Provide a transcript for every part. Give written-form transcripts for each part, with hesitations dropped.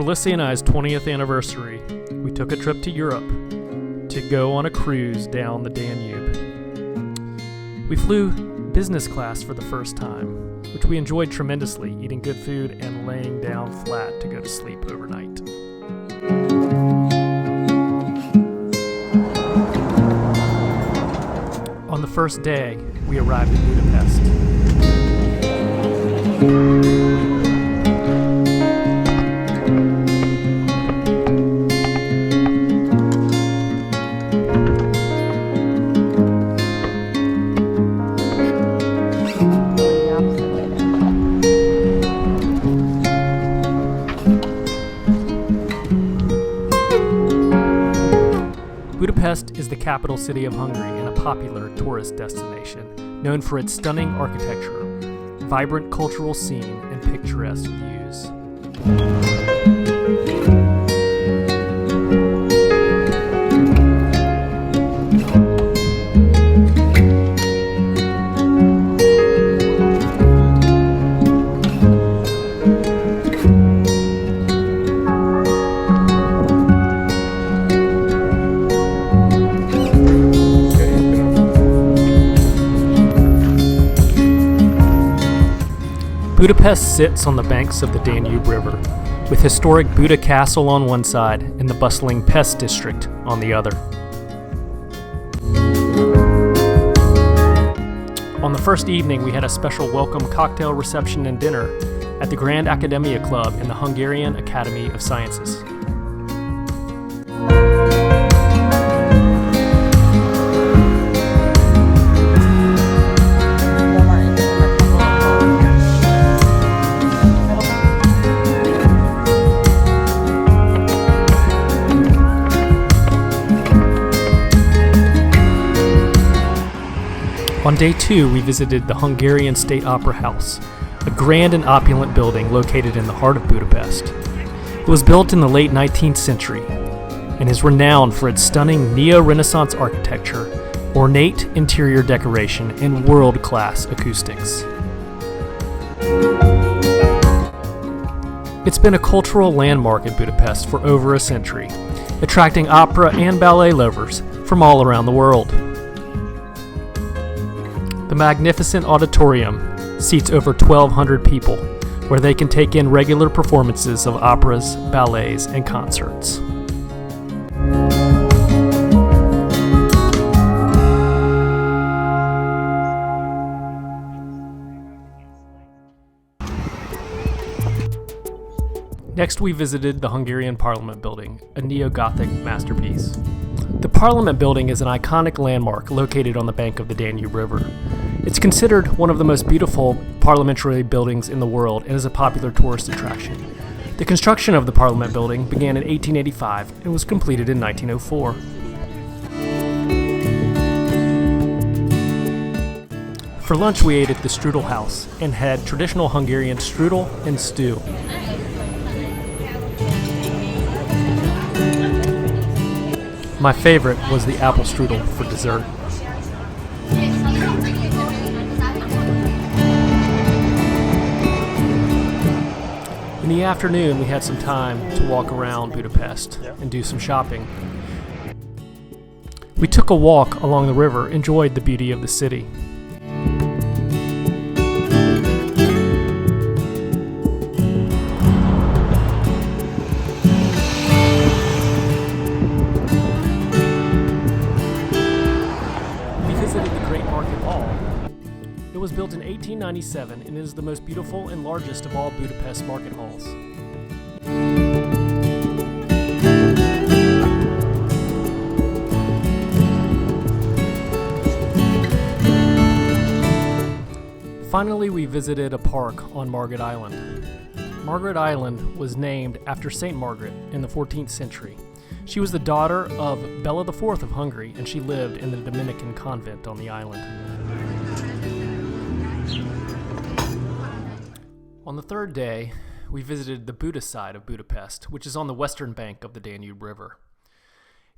Alyssa and I's 20th anniversary, we took a trip to Europe to go on a cruise down the Danube. We flew business class for the first time, which we enjoyed tremendously, eating good food and laying down flat to go to sleep overnight. On the first day, we arrived in Budapest. Budapest is the capital city of Hungary and a popular tourist destination, known for its stunning architecture, vibrant cultural scene, and picturesque views. Budapest sits on the banks of the Danube River, with historic Buda Castle on one side and the bustling Pest district on the other. On the first evening, we had a special welcome cocktail reception and dinner at the Grand Academia Club in the Hungarian Academy of Sciences. On day 2, we visited the Hungarian State Opera House, a grand and opulent building located in the heart of Budapest. It was built in the late 19th century and is renowned for its stunning neo-Renaissance architecture, ornate interior decoration, and world-class acoustics. It's been a cultural landmark in Budapest for over a century, attracting opera and ballet lovers from all around the world. The magnificent auditorium seats over 1,200 people, where they can take in regular performances of operas, ballets, and concerts. Next, we visited the Hungarian Parliament Building, a neo-Gothic masterpiece. The Parliament Building is an iconic landmark located on the bank of the Danube River. It's considered one of the most beautiful parliamentary buildings in the world and is a popular tourist attraction. The construction of the Parliament Building began in 1885 and was completed in 1904. For lunch, we ate at the Strudel House and had traditional Hungarian strudel and stew. My favorite was the apple strudel for dessert. In the afternoon, we had some time to walk around Budapest and do some shopping. We took a walk along the river, enjoyed the beauty of the city. It was built in 1897 and is the most beautiful and largest of all Budapest market halls. Finally, we visited a park on Margaret Island. Margaret Island was named after Saint Margaret in the 14th century. She was the daughter of Bella IV of Hungary, and she lived in the Dominican convent on the island. On the third day, we visited the Buda side of Budapest, which is on the western bank of the Danube River.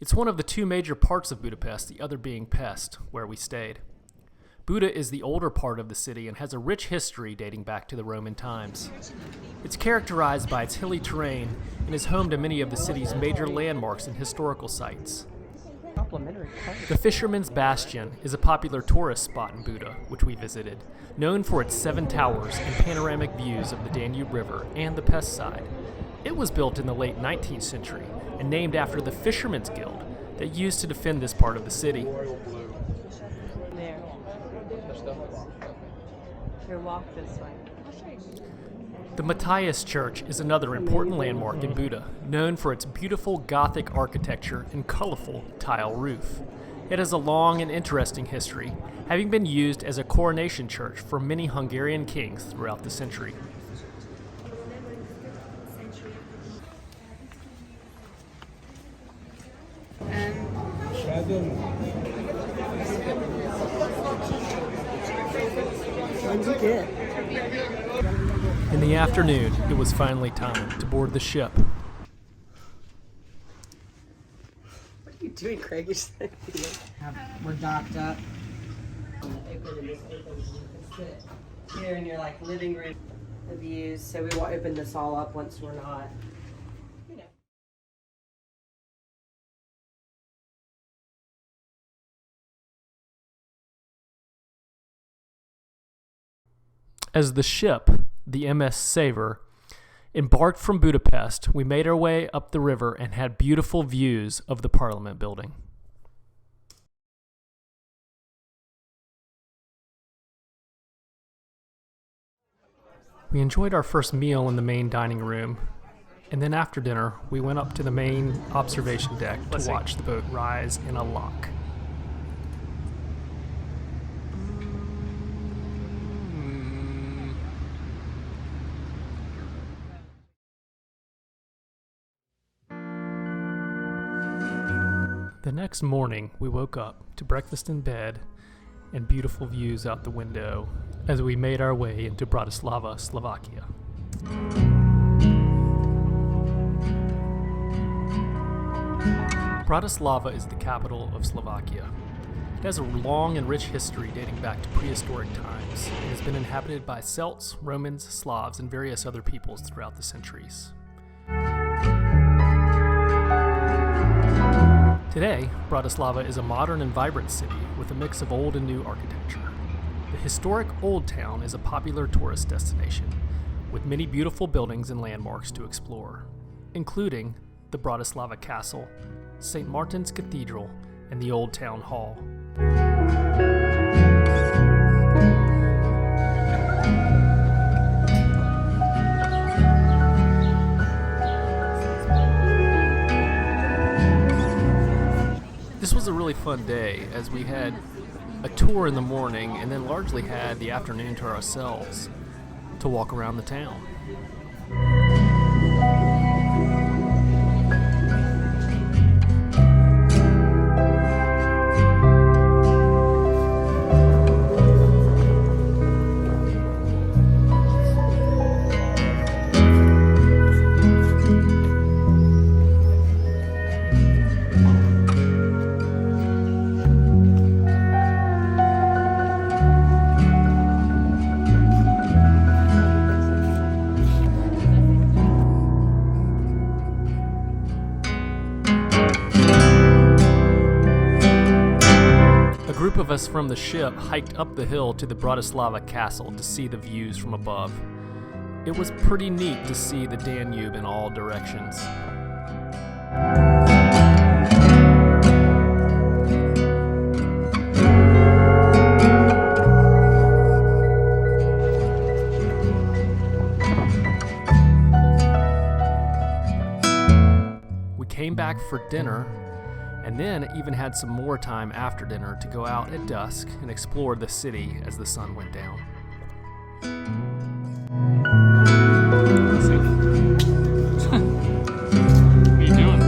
It's one of the two major parts of Budapest, the other being Pest, where we stayed. Buda is the older part of the city and has a rich history dating back to the Roman times. It's characterized by its hilly terrain and is home to many of the city's major landmarks and historical sites. The Fisherman's Bastion is a popular tourist spot in Buda, which we visited, known for its 7 towers and panoramic views of the Danube River and the Pest side. It was built in the late 19th century and named after the Fishermen's Guild that used to defend this part of the city. There. Here, walk this way. The Matthias Church is another important landmark in Buda, known for its beautiful Gothic architecture and colorful tile roof. It has a long and interesting history, having been used as a coronation church for many Hungarian kings throughout the century. In the afternoon, it was finally time to board the ship. What are you doing, Craig? You're sitting We're docked up. Here in your living room, the views. So we won't open this all up once we're not. As the ship, the MS Savor, embarked from Budapest, we made our way up the river and had beautiful views of the Parliament building. We enjoyed our first meal in the main dining room, and then after dinner, we went up to the main observation deck to watch the boat rise in a lock. The next morning, we woke up to breakfast in bed and beautiful views out the window as we made our way into Bratislava, Slovakia. Bratislava is the capital of Slovakia. It has a long and rich history dating back to prehistoric times and has been inhabited by Celts, Romans, Slavs, and various other peoples throughout the centuries. Today, Bratislava is a modern and vibrant city with a mix of old and new architecture. The historic Old Town is a popular tourist destination, with many beautiful buildings and landmarks to explore, including the Bratislava Castle, St. Martin's Cathedral, and the Old Town Hall. This was a really fun day, as we had a tour in the morning and then largely had the afternoon to ourselves to walk around the town. A group of us from the ship hiked up the hill to the Bratislava Castle to see the views from above. It was pretty neat to see the Danube in all directions. We came back for dinner, and then even had some more time after dinner to go out at dusk and explore the city as the sun went down. What are you doing?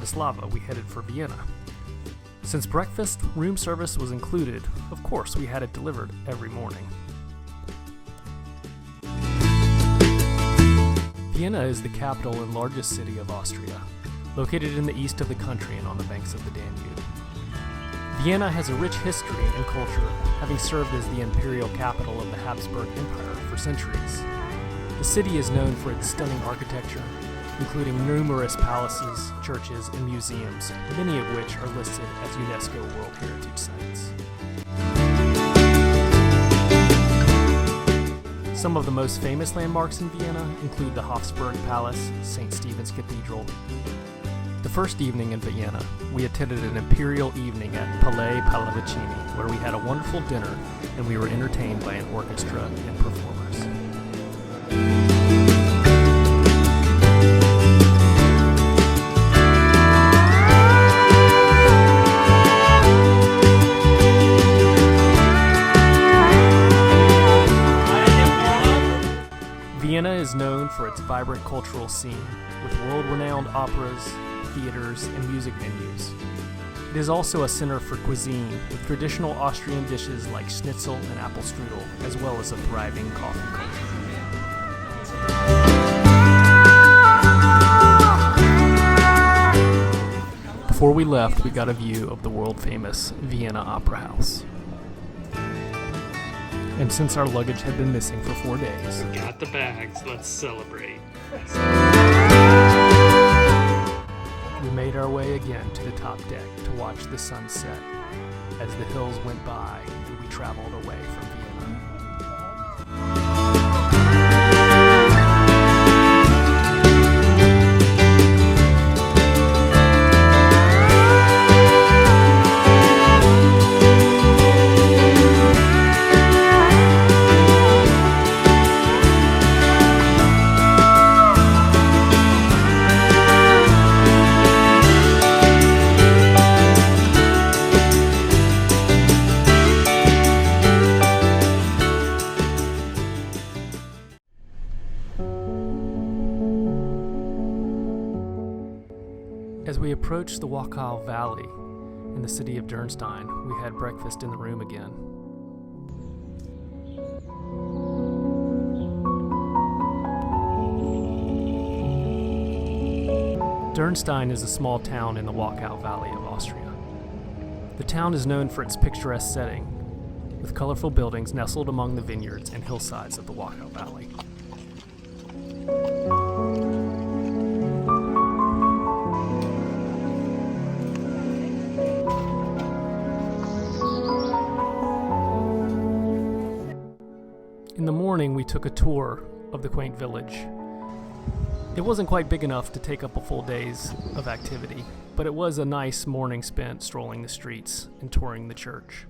Bratislava, we headed for Vienna. Since breakfast room service was included, of course we had it delivered every morning. Vienna is the capital and largest city of Austria, located in the east of the country and on the banks of the Danube. Vienna has a rich history and culture, having served as the imperial capital of the Habsburg Empire for centuries. The city is known for its stunning architecture, including numerous palaces, churches, and museums, many of which are listed as UNESCO World Heritage Sites. Some of the most famous landmarks in Vienna include the Hofburg Palace, St. Stephen's Cathedral. The first evening in Vienna, we attended an imperial evening at Palais Pallavicini, where we had a wonderful dinner and we were entertained by an orchestra and performers. Vienna is known for its vibrant cultural scene, with world-renowned operas, theaters, and music venues. It is also a center for cuisine, with traditional Austrian dishes like schnitzel and apple strudel, as well as a thriving coffee culture. Before we left, we got a view of the world-famous Vienna Opera House. And since our luggage had been missing for 4 days, We got the bags, let's celebrate. we made our way again to the top deck to watch the sun set as the hills went by and we traveled away from Vienna. As we approached the Wachau Valley in the city of Dürnstein, we had breakfast in the room again. Dürnstein is a small town in the Wachau Valley of Austria. The town is known for its picturesque setting, with colorful buildings nestled among the vineyards and hillsides of the Wachau Valley. In the morning, we took a tour of the quaint village. It wasn't quite big enough to take up a full day's of activity, but it was a nice morning spent strolling the streets and touring the church.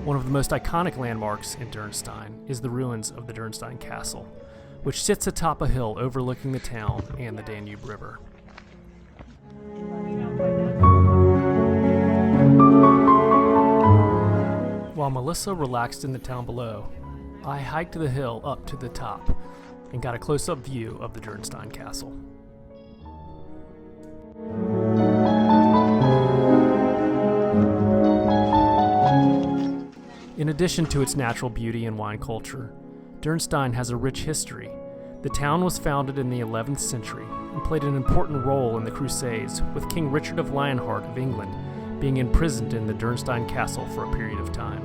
One of the most iconic landmarks in Dürnstein is the ruins of the Dürnstein Castle, which sits atop a hill overlooking the town and the Danube River. While Melissa relaxed in the town below, I hiked the hill up to the top and got a close-up view of the Dürnstein Castle. In addition to its natural beauty and wine culture, Dürnstein has a rich history. The town was founded in the 11th century and played an important role in the Crusades, with King Richard of Lionheart of England being imprisoned in the Dürnstein Castle for a period of time.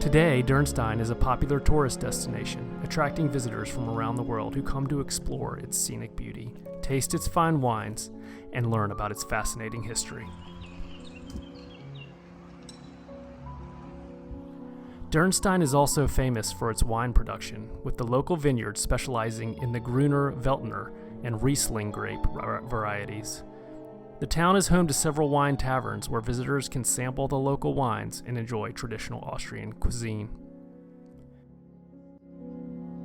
Today, Dürnstein is a popular tourist destination, attracting visitors from around the world who come to explore its scenic beauty, taste its fine wines, and learn about its fascinating history. Dürnstein is also famous for its wine production, with the local vineyards specializing in the Gruner Veltliner and Riesling grape varieties. The town is home to several wine taverns where visitors can sample the local wines and enjoy traditional Austrian cuisine.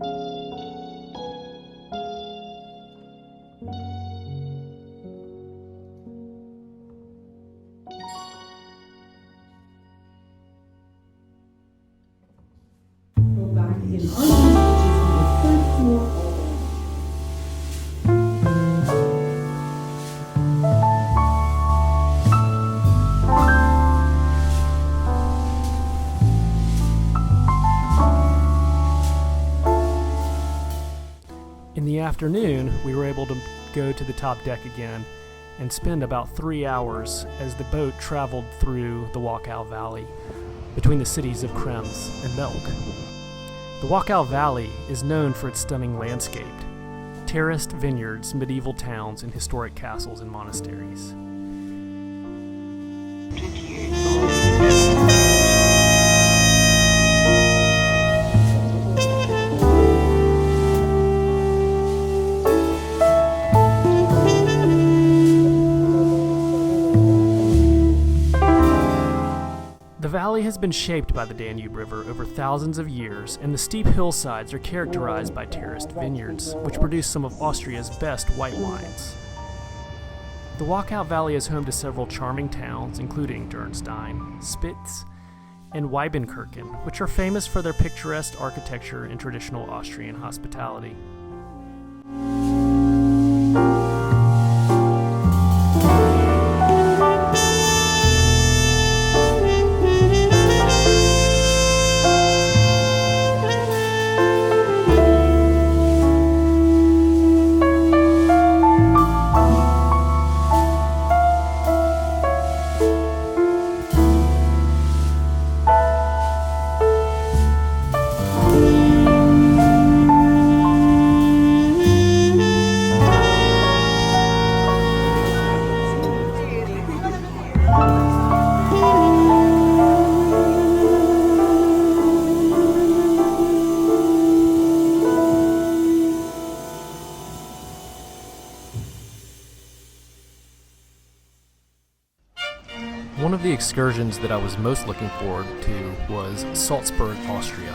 Go back in onions, which is on the third floor all the way. In the afternoon, we were able to go to the top deck again and spend about 3 hours as the boat traveled through the Wachau Valley between the cities of Krems and Melk. The Wachau Valley is known for its stunning landscape, terraced vineyards, medieval towns, and historic castles and monasteries. The valley has been shaped by the Danube River over thousands of years, and the steep hillsides are characterized by terraced vineyards, which produce some of Austria's best white wines. The Wachau Valley is home to several charming towns, including Dürnstein, Spitz, and Weibenkirchen, which are famous for their picturesque architecture and traditional Austrian hospitality. One of the excursions that I was most looking forward to was Salzburg, Austria.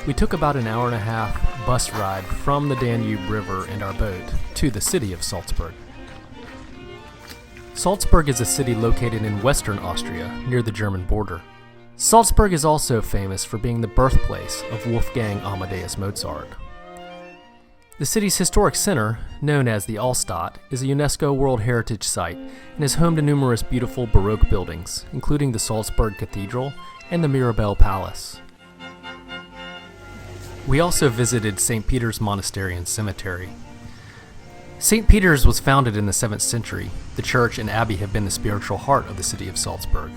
We took about an hour and a half bus ride from the Danube River and our boat to the city of Salzburg. Salzburg is a city located in western Austria, near the German border. Salzburg is also famous for being the birthplace of Wolfgang Amadeus Mozart. The city's historic center, known as the Altstadt, is a UNESCO World Heritage Site and is home to numerous beautiful Baroque buildings, including the Salzburg Cathedral and the Mirabell Palace. We also visited St. Peter's Monastery and Cemetery. St. Peter's was founded in the 7th century. The church and abbey have been the spiritual heart of the city of Salzburg.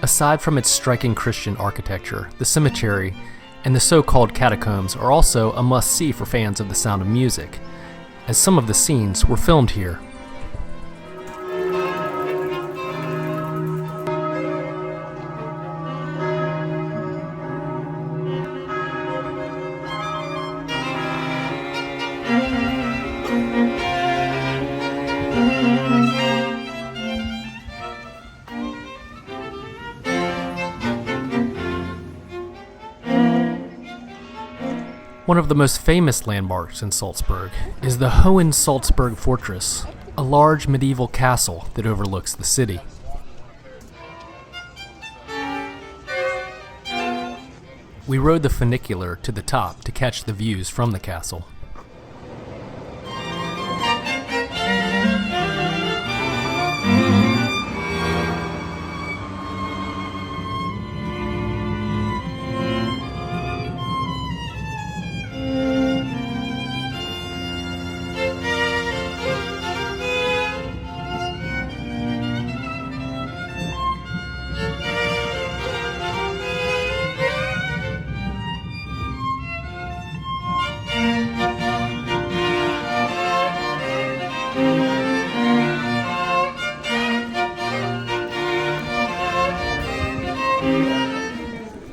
Aside from its striking Christian architecture, the cemetery and the so-called catacombs are also a must-see for fans of The Sound of Music, as some of the scenes were filmed here. One of the most famous landmarks in Salzburg is the Hohensalzburg Fortress, a large medieval castle that overlooks the city. We rode the funicular to the top to catch the views from the castle.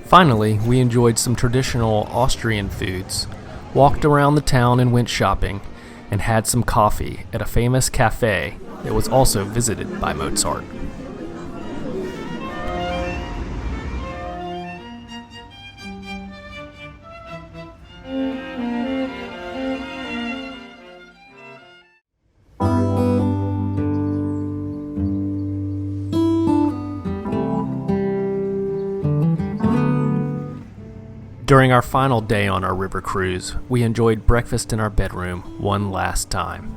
Finally, we enjoyed some traditional Austrian foods, walked around the town and went shopping, and had some coffee at a famous cafe that was also visited by Mozart. During our final day on our river cruise, we enjoyed breakfast in our bedroom one last time.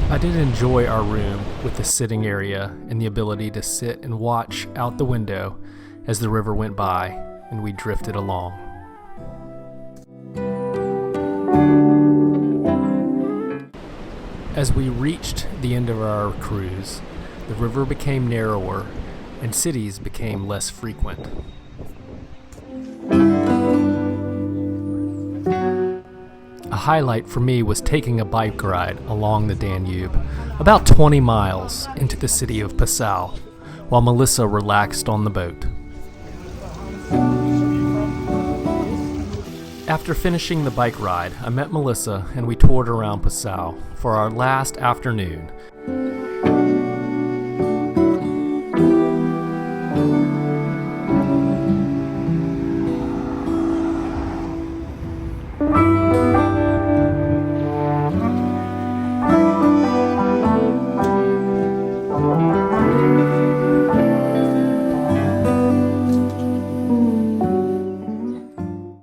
I did enjoy our room with the sitting area and the ability to sit and watch out the window as the river went by and we drifted along. As we reached the end of our cruise, the river became narrower and cities became less frequent. A highlight for me was taking a bike ride along the Danube, about 20 miles into the city of Passau, while Melissa relaxed on the boat. After finishing the bike ride, I met Melissa and we toured around Passau for our last afternoon.